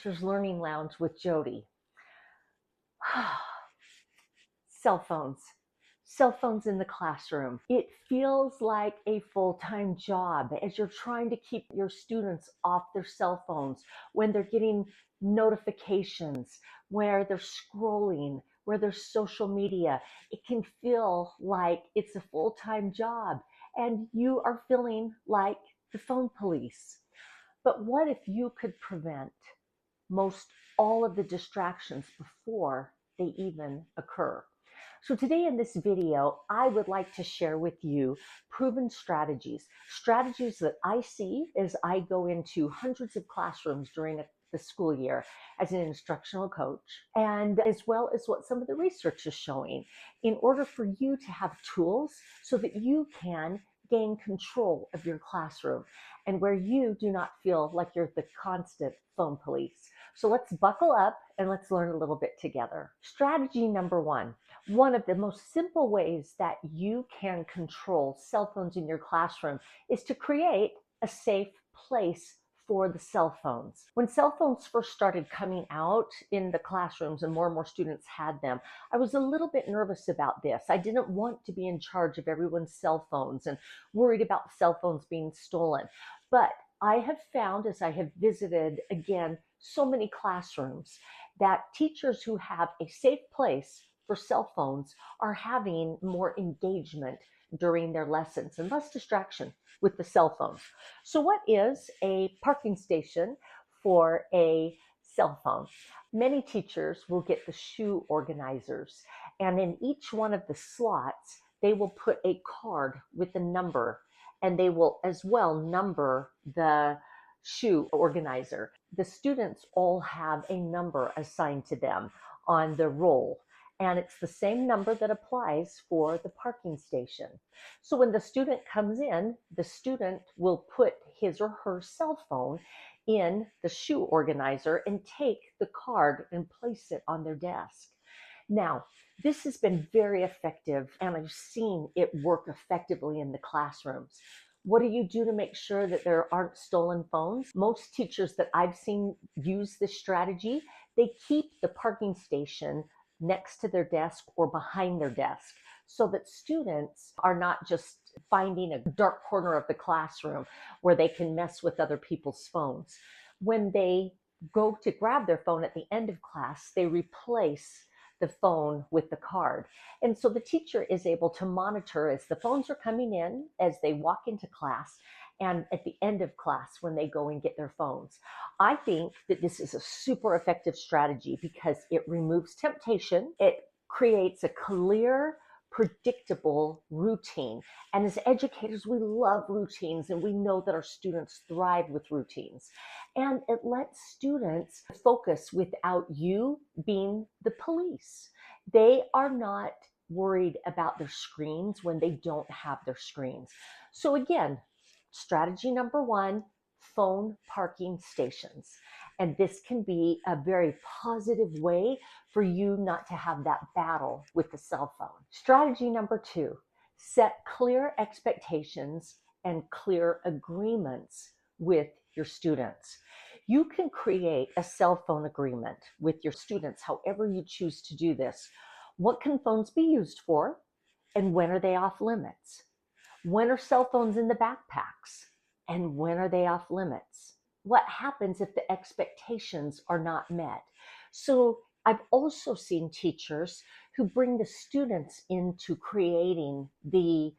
Teacher's Learning Lounge with Jody. Cell phones. Cell phones in the classroom. It feels like a full-time job as you're trying to keep your students off their cell phones when they're getting notifications, where they're scrolling, where there's social media. It can feel like it's a full-time job and you are feeling like the phone police. But what if you could prevent most all of the distractions before they even occur? So today in this video, I would like to share with you proven strategies that I see as I go into hundreds of classrooms during the school year as an instructional coach, and as well as what some of the research is showing in order for you to have tools so that you can gain control of your classroom and where you do not feel like you're the constant phone police. So let's buckle up and let's learn a little bit together. Strategy number one of the most simple ways that you can control cell phones in your classroom is to create a safe place for the cell phones. When cell phones first started coming out in the classrooms and more students had them, I was a little bit nervous about this. I didn't want to be in charge of everyone's cell phones and worried about cell phones being stolen. But I have found, as I have visited again so many classrooms, that teachers who have a safe place for cell phones are having more engagement during their lessons and less distraction with the cell phones. So what is a parking station for a cell phone? Many teachers will get the shoe organizers, and in each one of the slots, they will put a card with a number, and they will as well number the shoe organizer. The students all have a number assigned to them on the roll, and it's the same number that applies for the parking station. So when the student comes in, the student will put his or her cell phone in the shoe organizer and take the card and place it on their desk. Now, this has been very effective, and I've seen it work effectively in the classrooms. What do you do to make sure that there aren't stolen phones? Most teachers that I've seen use this strategy, they keep the parking station next to their desk or behind their desk so that students are not just finding a dark corner of the classroom where they can mess with other people's phones. When they go to grab their phone at the end of class, they replace the phone with the card. And so the teacher is able to monitor as the phones are coming in, as they walk into class, and at the end of class when they go and get their phones. I think that this is a super effective strategy because it removes temptation. It creates a clear, predictable routine. And as educators, we love routines, and we know that our students thrive with routines. And it lets students focus without you being the police. They are not worried about their screens when they don't have their screens. So again, strategy number one, phone parking stations. And this can be a very positive way for you not to have that battle with the cell phone. Strategy number two, set clear expectations and clear agreements with your students. You can create a cell phone agreement with your students however you choose to do this. What can phones be used for? And when are they off limits? When are cell phones in the backpacks? And when are they off limits? What happens if the expectations are not met? So I've also seen teachers who bring the students into creating the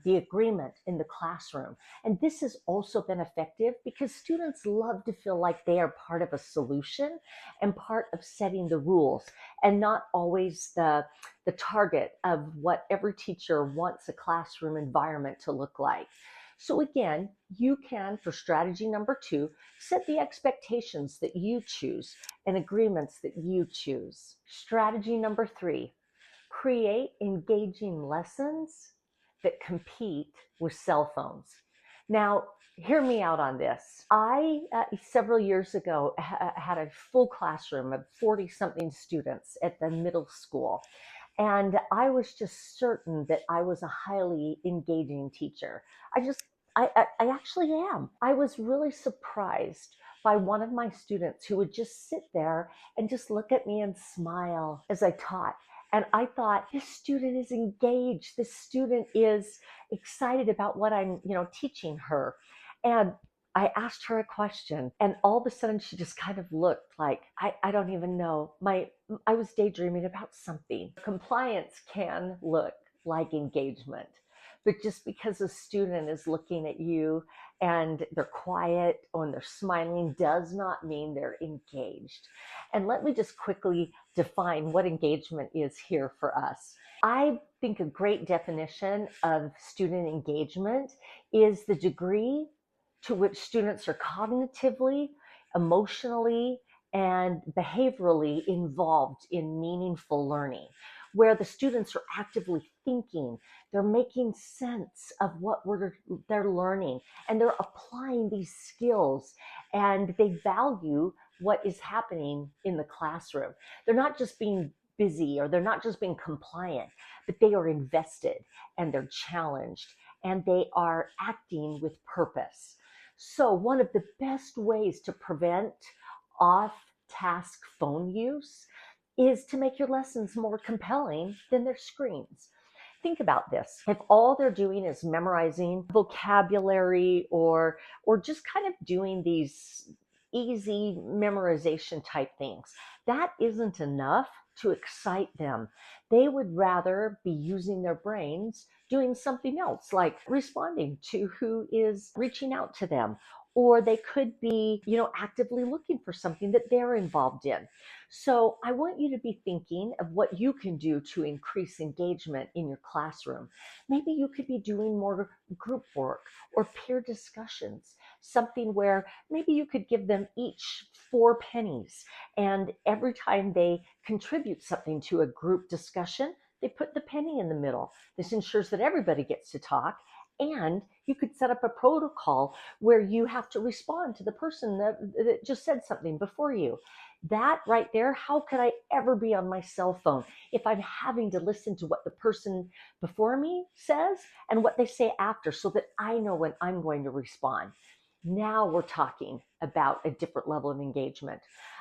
agreement in the classroom. And this has also been effective because students love to feel like they are part of a solution and part of setting the rules, and not always the target of what every teacher wants a classroom environment to look like. So again, you can, for strategy number two, set the expectations that you choose and agreements that you choose. Strategy number three, create engaging lessons that compete with cell phones. Now, hear me out on this. I, several years ago, had a full classroom of 40-something students at the middle school. And I was just certain that I was a highly engaging teacher. I actually am. I was really surprised by one of my students who would just sit there and just look at me and smile as I taught. And I thought, this student is engaged. This student is excited about what I'm, teaching her. And I asked her a question, and all of a sudden she just kind of looked like, I don't even know. I was daydreaming about something. Compliance can look like engagement, but just because a student is looking at you and they're quiet or they're smiling does not mean they're engaged. And let me just quickly define what engagement is here for us. I think a great definition of student engagement is the degree to which students are cognitively, emotionally, and behaviorally involved in meaningful learning, where the students are actively thinking, they're making sense of what they're learning, and they're applying these skills, and they value what is happening in the classroom. They're not just being busy, or they're not just being compliant, but they are invested, and they're challenged, and they are acting with purpose. So one of the best ways to prevent off-task phone use is to make your lessons more compelling than their screens. Think about this. If all they're doing is memorizing vocabulary or just kind of doing these easy memorization type things, that isn't enough to excite them. They would rather be using their brains doing something else, like responding to who is reaching out to them, or they could be, actively looking for something that they're involved in. So I want you to be thinking of what you can do to increase engagement in your classroom. Maybe you could be doing more group work or peer discussions, something where maybe you could give them each 4 pennies, and every time they contribute something to a group discussion, they put the penny in the middle. This ensures that everybody gets to talk, and you could set up a protocol where you have to respond to the person that just said something before you. That right there, how could I ever be on my cell phone if I'm having to listen to what the person before me says and what they say after, so that I know when I'm going to respond? Now we're talking about a different level of engagement.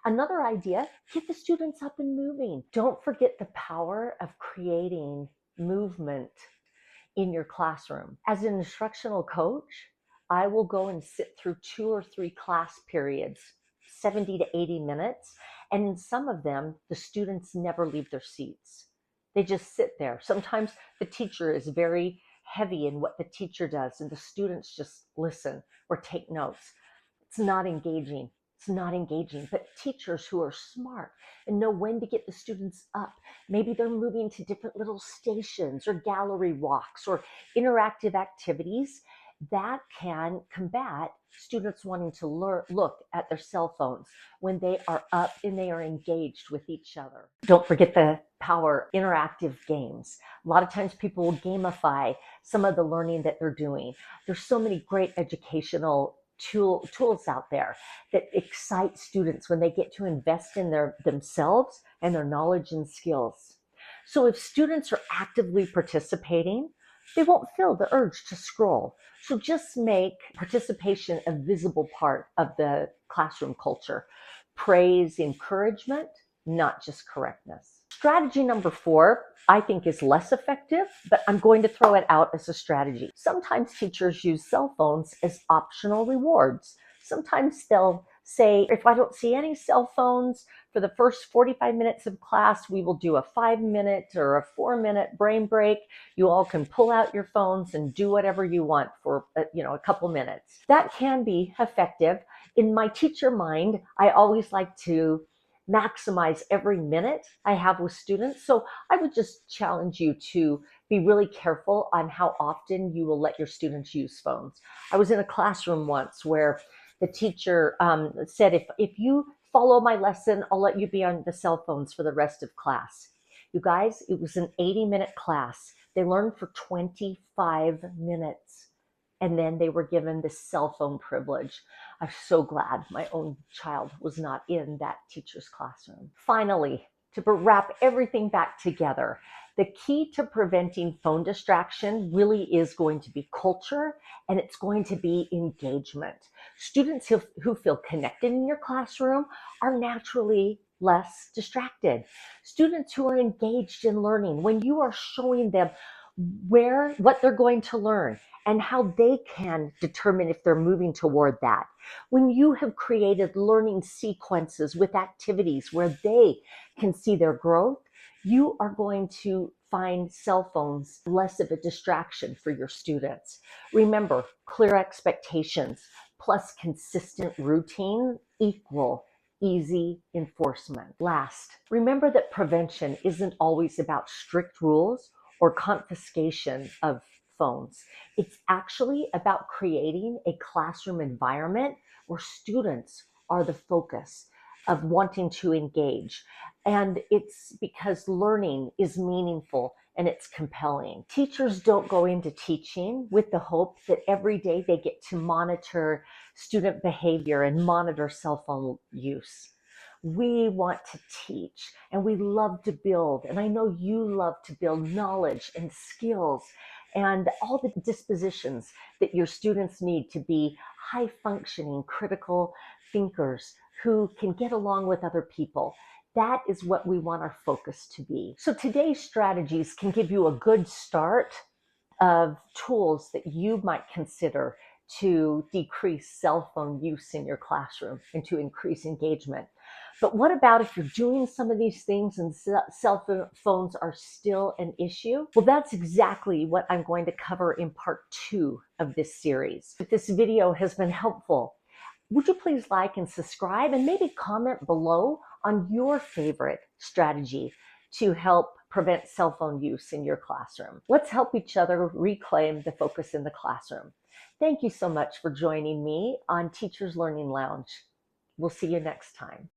Another idea, get the students up and moving. Don't forget the power of creating movement in your classroom. As an instructional coach, I will go and sit through 2 or 3 class periods, 70 to 80 minutes, and in some of them, the students never leave their seats. They just sit there. Sometimes the teacher is very heavy in what the teacher does, and the students just listen or take notes. It's not engaging. It's not engaging. But teachers who are smart and know when to get the students up, maybe they're moving to different little stations or gallery walks or interactive activities, that can combat students wanting to look at their cell phones when they are up and they are engaged with each other. Don't forget the power of interactive games. A lot of times people will gamify some of the learning that they're doing. There's so many great educational tools out there that excite students when they get to invest in themselves and their knowledge and skills. So if students are actively participating, they won't feel the urge to scroll. So just make participation a visible part of the classroom culture. Praise encouragement, not just correctness. Strategy number 4, I think, is less effective, but I'm going to throw it out as a strategy. Sometimes teachers use cell phones as optional rewards. Sometimes they'll say, if I don't see any cell phones for the first 45 minutes of class, we will do a 5-minute or a 4-minute brain break. You all can pull out your phones and do whatever you want for a couple minutes. That can be effective. In my teacher mind, I always like to maximize every minute I have with students. So I would just challenge you to be really careful on how often you will let your students use phones. I was in a classroom once where the teacher said, if you follow my lesson, I'll let you be on the cell phones for the rest of class. You guys, it was an 80-minute class. They learned for 25 minutes. And then they were given this cell phone privilege. I'm so glad my own child was not in that teacher's classroom. Finally, to wrap everything back together, the key to preventing phone distraction really is going to be culture, and it's going to be engagement. Students who feel connected in your classroom are naturally less distracted. Students who are engaged in learning, when you are showing them what they're going to learn and how they can determine if they're moving toward that. When you have created learning sequences with activities where they can see their growth, you are going to find cell phones less of a distraction for your students. Remember, clear expectations plus consistent routine equal easy enforcement. Last, remember that prevention isn't always about strict rules or confiscation of phones. It's actually about creating a classroom environment where students are the focus of wanting to engage. And it's because learning is meaningful and it's compelling. Teachers don't go into teaching with the hope that every day they get to monitor student behavior and monitor cell phone use. We want to teach and we love to build. And I know you love to build knowledge and skills and all the dispositions that your students need to be high functioning, critical thinkers who can get along with other people. That is what we want our focus to be. So today's strategies can give you a good start of tools that you might consider to decrease cell phone use in your classroom and to increase engagement. But what about if you're doing some of these things and cell phones are still an issue? Well, that's exactly what I'm going to cover in part 2 of this series. If this video has been helpful, would you please like and subscribe and maybe comment below on your favorite strategy to help prevent cell phone use in your classroom? Let's help each other reclaim the focus in the classroom. Thank you so much for joining me on Teachers Learning Lounge. We'll see you next time.